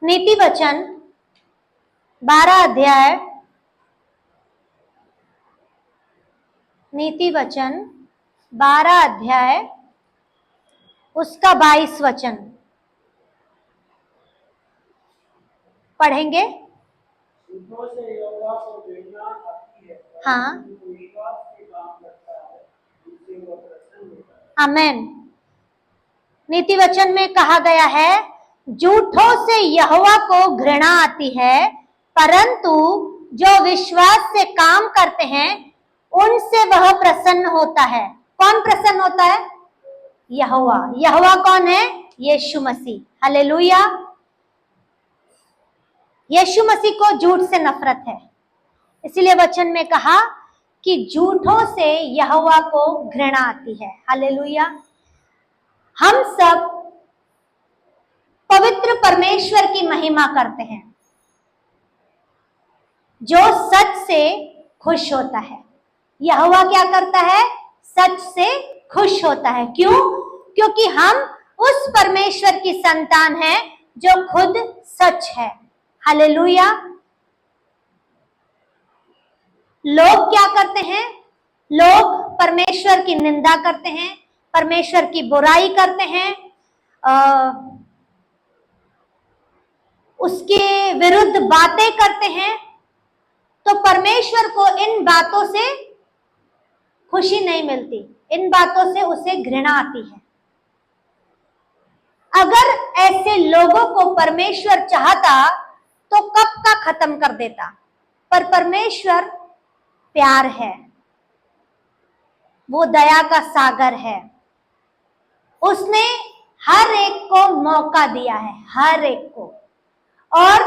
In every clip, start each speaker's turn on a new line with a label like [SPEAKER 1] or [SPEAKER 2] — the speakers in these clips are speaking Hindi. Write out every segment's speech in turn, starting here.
[SPEAKER 1] नीति वचन 12 अध्याय, नीति वचन 12 अध्याय उसका 22 वचन पढ़ेंगे। हाँ, आमेन। नीति वचन में कहा गया है, झूठों से यहोवा को घृणा आती है, परंतु जो विश्वास से काम करते हैं उनसे वह प्रसन्न होता है। कौन प्रसन्न होता है? यहोवा। यहोवा कौन है? यीशु मसीह। हालेलुया। यीशु मसीह को झूठ से नफरत है, इसीलिए वचन में कहा कि झूठों से यहोवा को घृणा आती है। हालेलुया। हम सब पवित्र परमेश्वर की महिमा करते हैं जो सच से खुश होता है। यहोवा क्या करता है? सच से खुश होता है। क्यों? क्योंकि हम उस परमेश्वर की संतान हैं जो खुद सच है। हालेलुया। लोग क्या करते हैं? लोग परमेश्वर की निंदा करते हैं, परमेश्वर की बुराई करते हैं, उसके विरुद्ध बातें करते हैं। तो परमेश्वर को इन बातों से खुशी नहीं मिलती, इन बातों से उसे घृणा आती है। अगर ऐसे लोगों को परमेश्वर चाहता तो कब का खत्म कर देता, पर परमेश्वर प्यार है, वो दया का सागर है। उसने हर एक को मौका दिया है, हर एक को। और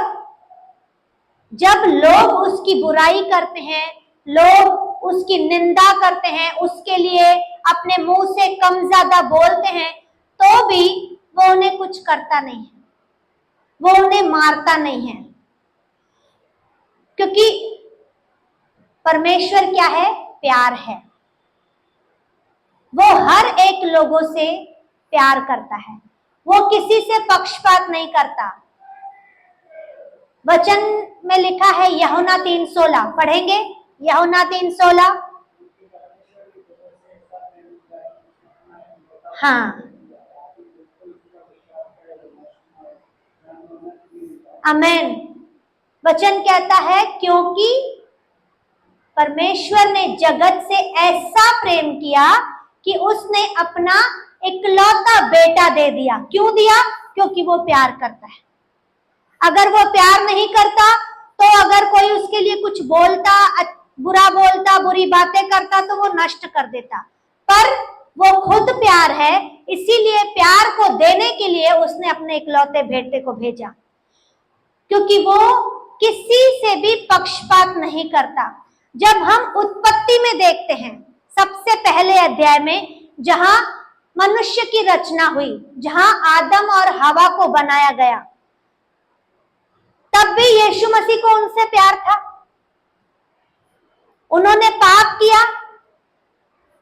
[SPEAKER 1] जब लोग उसकी बुराई करते हैं, लोग उसकी निंदा करते हैं, उसके लिए अपने मुंह से कम ज्यादा बोलते हैं, तो भी वो उन्हें कुछ करता नहीं है, वो उन्हें मारता नहीं है। क्योंकि परमेश्वर क्या है? प्यार है। वो हर एक लोगों से प्यार करता है, वो किसी से पक्षपात नहीं करता। वचन में लिखा है यूहन्ना 3:16, पढ़ेंगे यूहन्ना 3:16। हाँ, आमेन। वचन कहता है क्योंकि परमेश्वर ने जगत से ऐसा प्रेम किया कि उसने अपना इकलौता बेटा दे दिया। क्यों दिया? क्योंकि वो प्यार करता है। अगर वो प्यार नहीं करता तो अगर कोई उसके लिए कुछ बोलता, बुरा बोलता, बुरी बातें करता, तो वो नष्ट कर देता। पर वो खुद प्यार है, इसीलिए प्यार को देने के लिए उसने अपने इकलौते बेटे को भेजा, क्योंकि वो किसी से भी पक्षपात नहीं करता। जब हम उत्पत्ति में देखते हैं, सबसे पहले अध्याय में, जहां मनुष्य की रचना हुई, जहां आदम और हवा को बनाया गया, तब भी यीशु मसीह को उनसे प्यार था। उन्होंने पाप किया,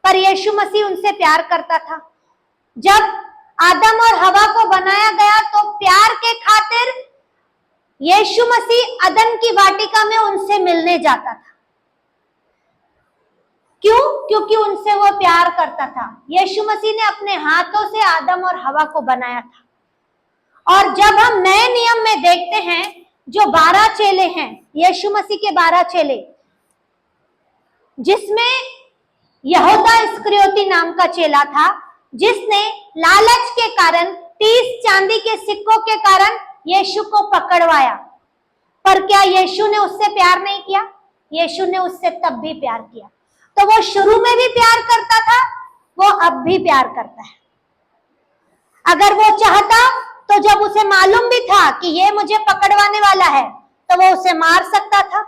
[SPEAKER 1] पर यीशु मसीह उनसे प्यार करता था। जब आदम और हवा को बनाया गया तो प्यार के खातिर यीशु मसीह अदन की वाटिका में उनसे मिलने जाता था। क्यों? क्योंकि उनसे वो प्यार करता था। यीशु मसीह ने अपने हाथों से आदम और हवा को बनाया था। और जब हम नए नियम में देखते हैं, जो 12 चेले हैं, यीशु मसीह के 12 चेले, जिसमें यहूदा इस्करियोती नाम का चेला था, जिसने लालच के कारण 30 चांदी के सिक्कों के कारण यीशु को पकड़वाया। पर क्या यीशु ने उससे प्यार नहीं किया? यीशु ने उससे तब भी प्यार किया। तो वो शुरू में भी प्यार करता था, वो अब भी प्यार करता है। अगर वो चाहता तो जब उसे मालूम भी था कि ये मुझे पकड़वाने वाला है, तो वो उसे मार सकता था,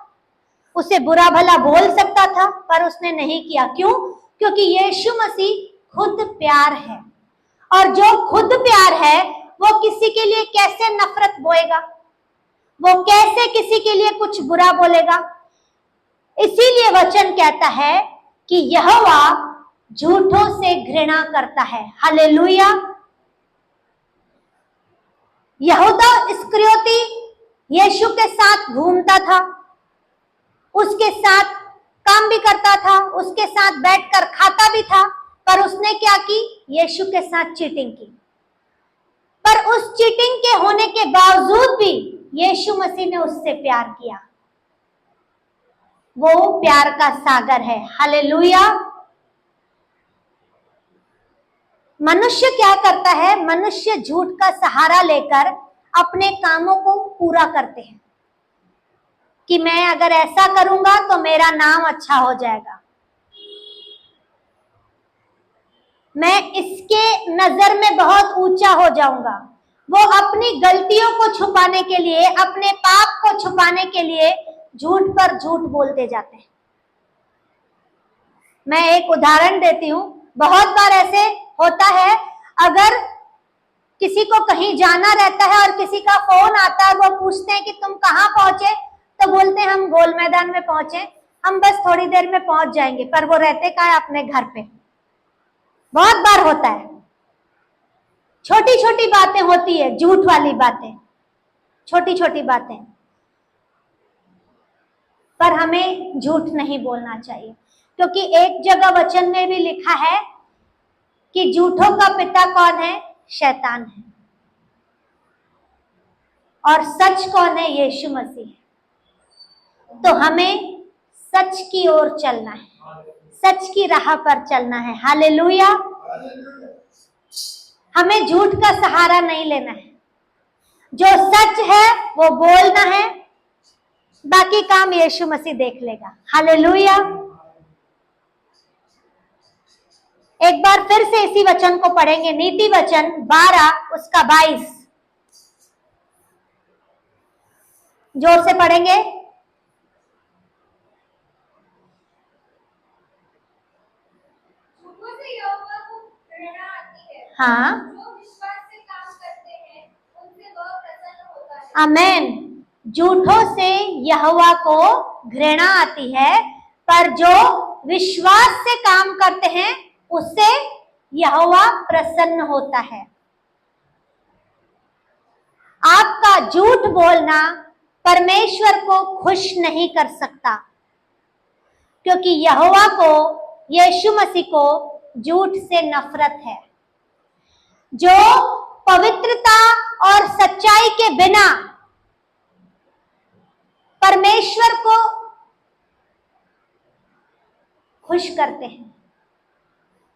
[SPEAKER 1] उसे बुरा भला बोल सकता था, पर उसने नहीं किया। क्यों? क्योंकि यीशु मसीह खुद प्यार है। और जो खुद प्यार है, वो किसी के लिए कैसे नफरत बोएगा? वो कैसे किसी के लिए कुछ बुरा बोलेगा? इसीलिए वचन कहता है कि यहोवा झूठों से घृणा करता है। हालेलुया। यहूदा इस्करियोती यीशु के साथ घूमता था, उसके साथ काम भी करता था, उसके साथ बैठकर खाता भी था, पर उसने क्या की? यीशु के साथ चीटिंग की। पर उस चीटिंग के होने के बावजूद भी यीशु मसीह ने उससे प्यार किया। वो प्यार का सागर है। हालेलुया। मनुष्य क्या करता है? मनुष्य झूठ का सहारा लेकर अपने कामों को पूरा करते हैं कि मैं अगर ऐसा करूंगा तो मेरा नाम अच्छा हो जाएगा, मैं इसके नजर में बहुत ऊंचा हो जाऊंगा। वो अपनी गलतियों को छुपाने के लिए, अपने पाप को छुपाने के लिए झूठ पर झूठ बोलते जाते हैं। मैं एक उदाहरण देती हूँ। बहुत बार ऐसे होता है, अगर किसी को कहीं जाना रहता है और किसी का फोन आता है, वो पूछते हैं कि तुम कहाँ पहुंचे, तो बोलते हैं हम गोल मैदान में पहुंचे, हम बस थोड़ी देर में पहुंच जाएंगे, पर वो रहते कहाँ है? अपने घर पे। बहुत बार होता है। छोटी छोटी बातें होती है, झूठ वाली बातें, छोटी छोटी बातें, पर हमें झूठ नहीं बोलना चाहिए, क्योंकि एक जगह वचन में भी लिखा है कि झूठों का पिता कौन है? शैतान है। और सच कौन है? यीशु मसीह। तो हमें सच की ओर चलना है, सच की राह पर चलना है। हालेलुया। हमें झूठ का सहारा नहीं लेना है। जो सच है वो बोलना है, बाकी काम यीशु मसीह देख लेगा। हालेलुया। एक बार फिर से इसी वचन को पढ़ेंगे, नीति वचन 12 उसका 22। जोर से पढ़ेंगे। हाँ, आमेन। झूठों से यहोवा को घृणा आती है, पर जो विश्वास से काम करते हैं उससे यहोवा प्रसन्न होता है। आपका झूठ बोलना परमेश्वर को खुश नहीं कर सकता, क्योंकि यहोवा को, यीशु मसीह को झूठ से नफरत है। जो पवित्रता और सच्चाई के बिना परमेश्वर को खुश करते हैं,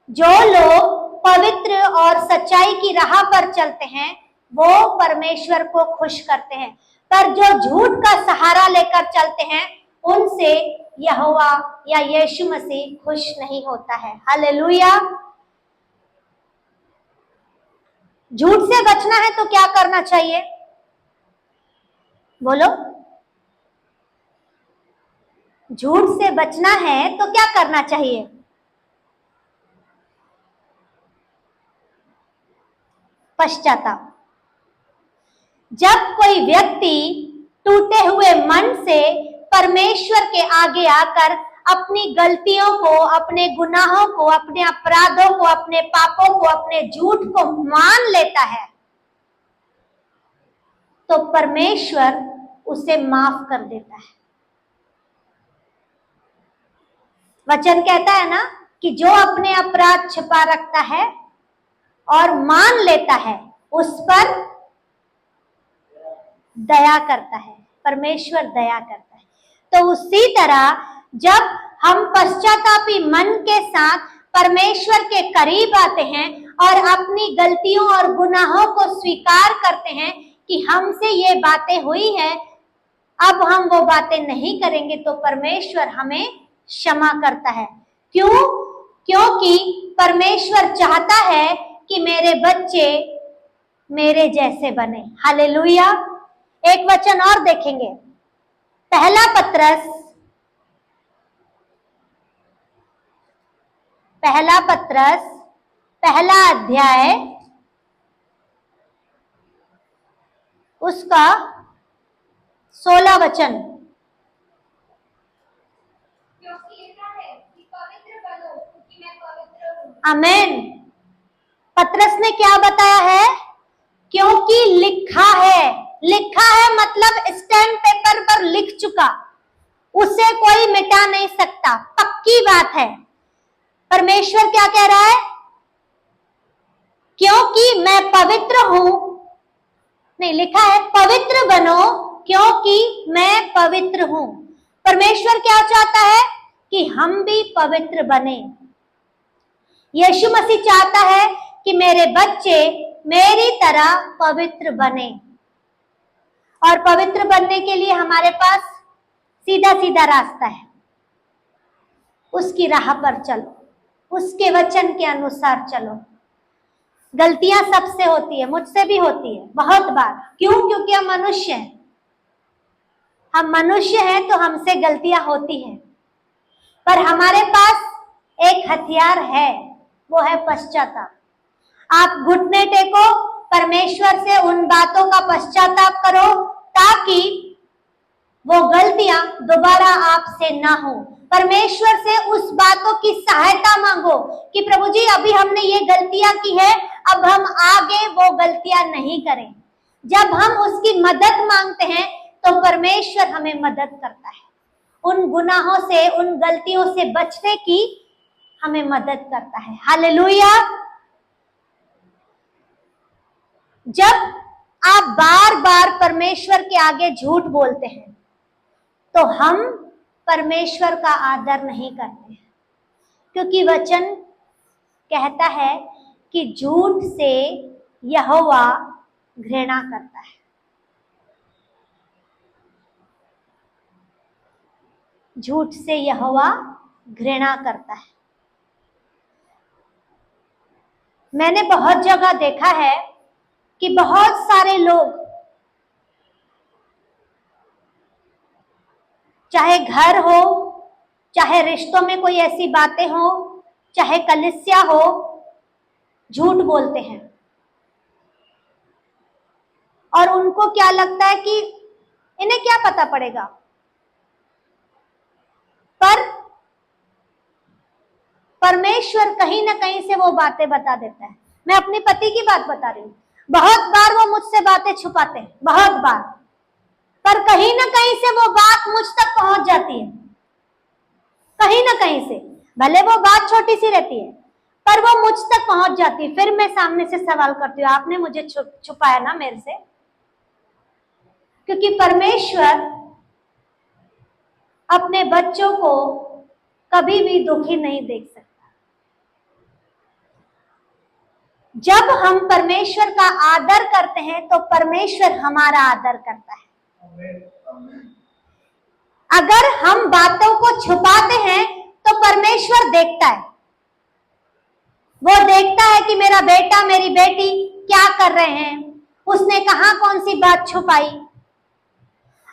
[SPEAKER 1] जो लोग पवित्र और सच्चाई की राह पर चलते हैं, वो परमेश्वर को खुश करते हैं। पर जो झूठ का सहारा लेकर चलते हैं, उनसे यहोवा या यीशु मसीह खुश नहीं होता है। हालेलुया। झूठ से बचना है तो क्या करना चाहिए? बोलो। झूठ से बचना है तो क्या करना चाहिए? पश्चाताप। जब कोई व्यक्ति टूटे हुए मन से परमेश्वर के आगे आकर अपनी गलतियों को, अपने गुनाहों को, अपने अपराधों को, अपने पापों को, अपने झूठ को मान लेता है, तो परमेश्वर उसे माफ कर देता है। वचन कहता है ना कि जो अपने अपराध छिपा रखता है और मान लेता है, उस पर दया करता है, परमेश्वर दया करता है। तो उसी तरह जब हम पश्चातापी मन के साथ परमेश्वर के करीब आते हैं और अपनी गलतियों और गुनाहों को स्वीकार करते हैं कि हमसे ये बातें हुई हैं, अब हम वो बातें नहीं करेंगे, तो परमेश्वर हमें क्षमा करता है। क्यों? क्योंकि परमेश्वर चाहता है कि मेरे बच्चे मेरे जैसे बने। हालेलुया। एक वचन और देखेंगे, पहला पत्रस पहला अध्याय उसका 16 वचन। आमेन। पत्रस ने क्या बताया है? क्योंकि लिखा है, लिखा है मतलब स्टैम्प पेपर पर लिख चुका, उसे कोई मिटा नहीं सकता, पक्की बात है। परमेश्वर क्या कह रहा है? क्योंकि मैं पवित्र हूं, नहीं लिखा है पवित्र बनो क्योंकि मैं पवित्र हूं। परमेश्वर क्या चाहता है? कि हम भी पवित्र बने। यीशु मसीह चाहता है कि मेरे बच्चे मेरी तरह पवित्र बने, और पवित्र बनने के लिए हमारे पास सीधा सीधा रास्ता है। उसकी राह पर चलो, उसके वचन के अनुसार चलो। गलतियां सबसे होती है, मुझसे भी होती है बहुत बार। क्यों? क्योंकि हम मनुष्य हैं। हम मनुष्य हैं तो हमसे गलतियां होती हैं, पर हमारे पास एक हथियार है, वो है पश्चाताप। आप घुटने टेको, परमेश्वर से उन बातों का पश्चाताप करो ताकि वो गलतियां दोबारा आपसे ना हो। परमेश्वर से उस बातों की सहायता मांगो कि प्रभु जी अभी हमने ये गलतियां की है, अब हम आगे वो गलतियां नहीं करें। जब हम उसकी मदद मांगते हैं तो परमेश्वर हमें मदद करता है, उन गुनाहों से, उन गलतियों से बचने की हमें मदद करता है। हालेलुया। जब आप बार बार परमेश्वर के आगे झूठ बोलते हैं तो हम परमेश्वर का आदर नहीं करते हैं, क्योंकि वचन कहता है कि झूठ से यहोवा घृणा करता है। झूठ से यहोवा घृणा करता है। मैंने बहुत जगह देखा है कि बहुत सारे लोग, चाहे घर हो, चाहे रिश्तों में कोई ऐसी बातें हो, चाहे कलीसिया हो, झूठ बोलते हैं। और उनको क्या लगता है कि इन्हें क्या पता पड़ेगा, पर परमेश्वर कहीं ना कहीं से वो बातें बता देता है। मैं अपने पति की बात बता रही हूँ, बहुत बार वो मुझसे बातें छुपाते हैं, बहुत बार, पर कहीं ना कहीं से वो बात मुझ तक पहुंच जाती है। कहीं ना कहीं से, भले वो बात छोटी सी रहती है, पर वो मुझ तक पहुंच जाती है। फिर मैं सामने से सवाल करती हूँ, आपने मुझे छुपाया ना मेरे से? क्योंकि परमेश्वर अपने बच्चों को कभी भी दुखी नहीं देख सकता। जब हम परमेश्वर का आदर करते हैं तो परमेश्वर हमारा आदर करता है। अगर हम बातों को छुपाते हैं तो परमेश्वर देखता है। वो देखता है कि मेरा बेटा, मेरी बेटी क्या कर रहे हैं, उसने कहां कौन सी बात छुपाई।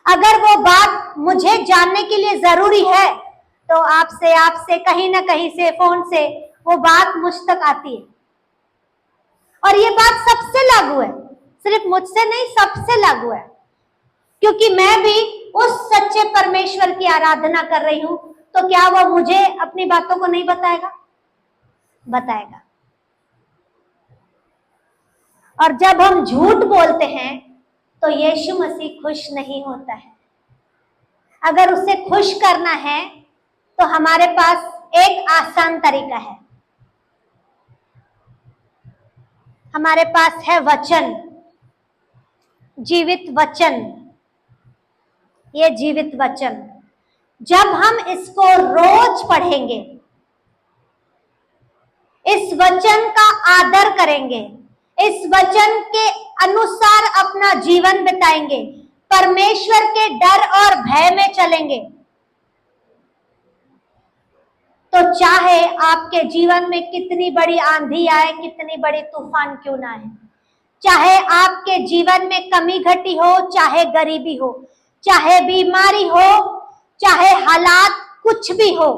[SPEAKER 1] अगर वो बात मुझे जानने के लिए जरूरी है तो आपसे कहीं ना कहीं से, फोन से वो बात मुझ तक आती है। और ये बात सबसे लागू है, सिर्फ मुझसे नहीं, सबसे लागू है। क्योंकि मैं भी उस सच्चे परमेश्वर की आराधना कर रही हूं, तो क्या वो मुझे अपनी बातों को नहीं बताएगा? बताएगा। और जब हम झूठ बोलते हैं तो यीशु मसीह खुश नहीं होता है। अगर उसे खुश करना है तो हमारे पास एक आसान तरीका है, हमारे पास है वचन, जीवित वचन। ये जीवित वचन, जब हम इसको रोज पढ़ेंगे, इस वचन का आदर करेंगे, इस वचन के अनुसार अपना जीवन बिताएंगे, परमेश्वर के डर और भय में चलेंगे, तो चाहे आपके जीवन में कितनी बड़ी आंधी आए, कितनी बड़ी तूफान क्यों ना आए, चाहे आपके जीवन में कमी घटी हो, चाहे गरीबी हो, चाहे बीमारी हो, चाहे हालात कुछ भी हो,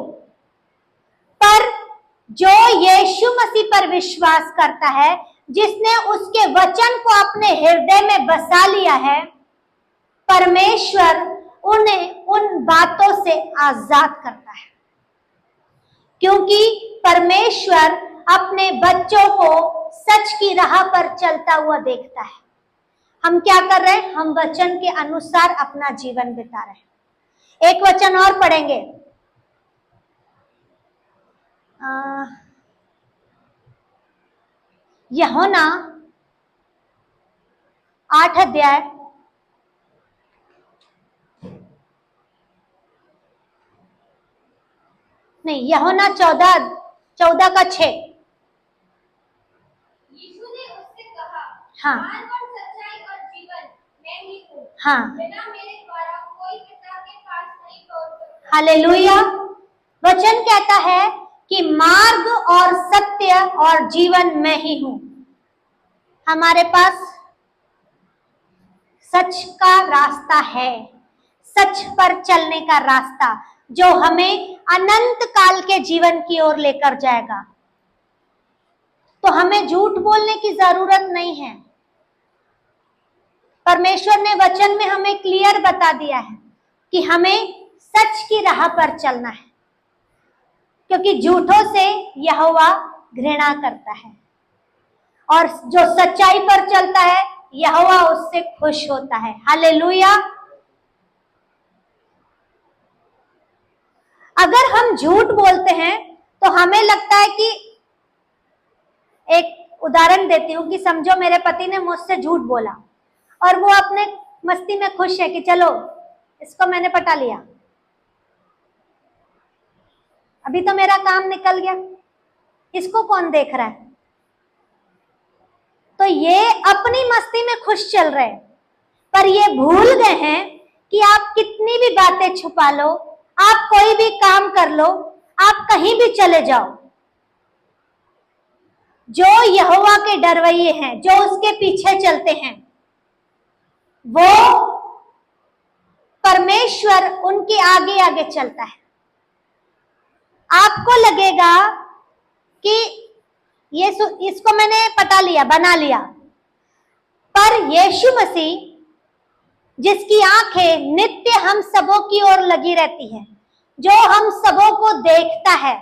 [SPEAKER 1] पर जो यीशु मसीह पर विश्वास करता है, जिसने उसके वचन को अपने हृदय में बसा लिया है, परमेश्वर उन्हें उन बातों से आजाद करता है। क्योंकि परमेश्वर अपने बच्चों को सच की राह पर चलता हुआ देखता है। हम क्या कर रहे हैं? हम वचन के अनुसार अपना जीवन बिता रहे हैं। एक वचन और पढ़ेंगे, यूहन्ना 8 अध्याय नहीं, यूहन्ना 14 का 6।
[SPEAKER 2] यीशु ने उससे कहा,
[SPEAKER 1] हाँ
[SPEAKER 2] मार्ग और सच्चाई और जीवन मैं ही हूँ।
[SPEAKER 1] हाँ,
[SPEAKER 2] बिना मेरे द्वारा कोई पिता के पास नहीं पहुंच सकता।
[SPEAKER 1] हालेलुया। वचन कहता है कि मार्ग और सत्य और जीवन मैं ही हूं। हमारे पास सच का रास्ता है, सच पर चलने का रास्ता जो हमें अनंत काल के जीवन की ओर लेकर जाएगा। तो हमें झूठ बोलने की जरूरत नहीं है। परमेश्वर ने वचन में हमें क्लियर बता दिया है कि हमें सच की राह पर चलना है, क्योंकि झूठों से यहोवा घृणा करता है और जो सच्चाई पर चलता है यहोवा उससे खुश होता है। हालेलुया। अगर हम झूठ बोलते हैं तो हमें लगता है कि, एक उदाहरण देती हूं कि समझो मेरे पति ने मुझसे झूठ बोला और वो अपने मस्ती में खुश है कि चलो इसको मैंने पटा लिया, अभी तो मेरा काम निकल गया, इसको कौन देख रहा है। तो ये अपनी मस्ती में खुश चल रहे हैं, पर ये भूल गए हैं कि आप कितनी भी बातें छुपा लो, आप कोई भी काम कर लो, आप कहीं भी चले जाओ, जो यहोवा के डरवैये हैं, जो उसके पीछे चलते हैं, वो परमेश्वर उनके आगे आगे चलता है। आपको लगेगा कि ये इसको मैंने पटा लिया, बना लिया, पर यीशु मसीह जिसकी आंखें नित्य हम सबों की ओर लगी रहती हैं, जो हम सबों को देखता है,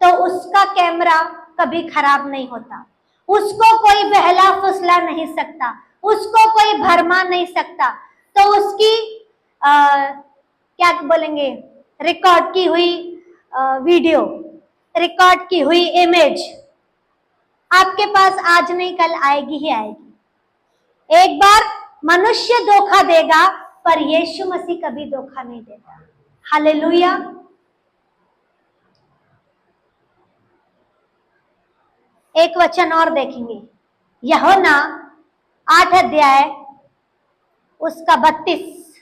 [SPEAKER 1] तो उसका कैमरा कभी खराब नहीं होता, उसको कोई बहला फुसला नहीं सकता, उसको कोई भरमा नहीं सकता। तो उसकी क्या बोलेंगे, रिकॉर्ड की हुई वीडियो, रिकॉर्ड की हुई इमेज आपके पास आज नहीं कल आएगी ही आएगी। एक बार मनुष्य धोखा देगा पर यीशु मसीह कभी धोखा नहीं देता। हालेलुया। एक वचन और देखेंगे, यूहन्ना 8 अध्याय उसका 32।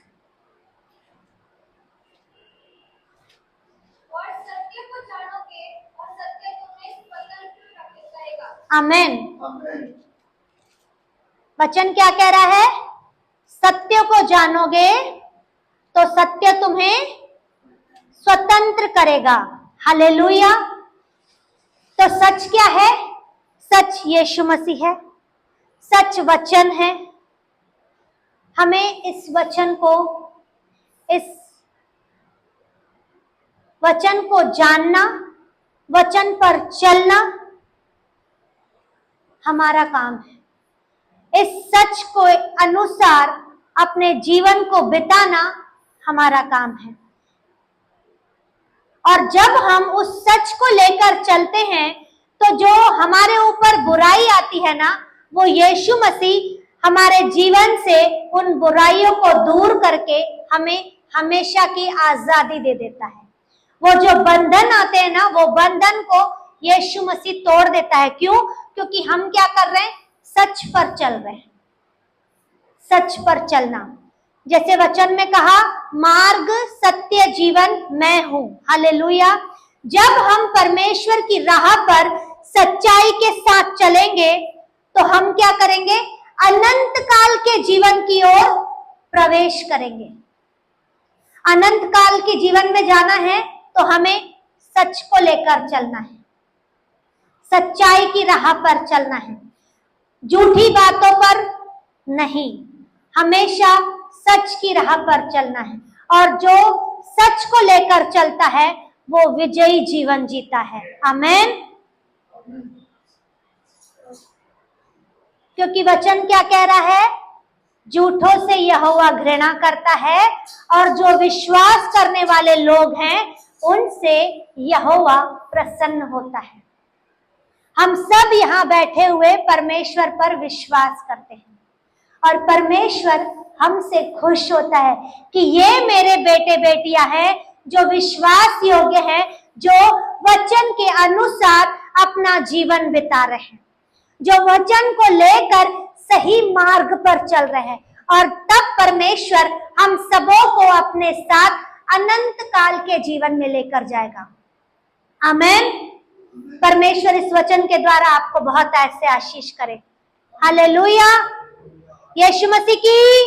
[SPEAKER 2] और सत्य को जानोगे और सत्य तुम्हें स्वतंत्र करेगा।
[SPEAKER 1] आमेन। वचन क्या कह रहा है? सत्य को जानोगे तो सत्य तुम्हें स्वतंत्र करेगा। हालेलुया। तो सच क्या है? सच यीशु मसीह है, सच वचन है। हमें इस वचन को जानना, वचन पर चलना हमारा काम है। इस सच को अनुसार अपने जीवन को बिताना हमारा काम है। और जब हम उस सच को लेकर चलते हैं तो जो हमारे ऊपर बुराई आती है ना, वो यीशु मसीह हमारे जीवन से उन बुराइयों को दूर करके हमें हमेशा की आजादी दे देता है। वो जो बंधन आते हैं ना, वो बंधन को यीशु मसीह तोड़ देता है। क्यों? क्योंकि हम क्या कर रहे हैं? सच पर चल रहे हैं। सच पर चलना, जैसे वचन में कहा, मार्ग सत्य जीवन मैं हूं। हालेलुया। जब हम परमेश्वर की राह पर सच्चाई के साथ चलेंगे तो हम क्या करेंगे? अनंत काल के जीवन की ओर प्रवेश करेंगे। अनंत काल के जीवन में जाना है तो हमें सच को लेकर चलना है, सच्चाई की राह पर चलना है, झूठी बातों पर नहीं, हमेशा सच की राह पर चलना है। और जो सच को लेकर चलता है वो विजयी जीवन जीता है। आमेन। क्योंकि वचन क्या कह रहा है? झूठों से यहोवा घृणा करता है और जो विश्वास करने वाले लोग हैं उनसे यहोवा प्रसन्न होता है। हम सब यहाँ बैठे हुए परमेश्वर पर विश्वास करते हैं और परमेश्वर हमसे खुश होता है कि ये मेरे बेटे बेटियां हैं जो विश्वास योग्य हैं, जो वचन के अनुसार अपना जीवन बिता रहे हैं, जो वचन को लेकर सही मार्ग पर चल रहे हैं। और तब परमेश्वर हम सबों को अपने साथ अनंत काल के जीवन में लेकर जाएगा। आमेन। परमेश्वर इस वचन के द्वारा आपको बहुत ऐसे आशीष करे। हालेलुया। यीशु मसीह की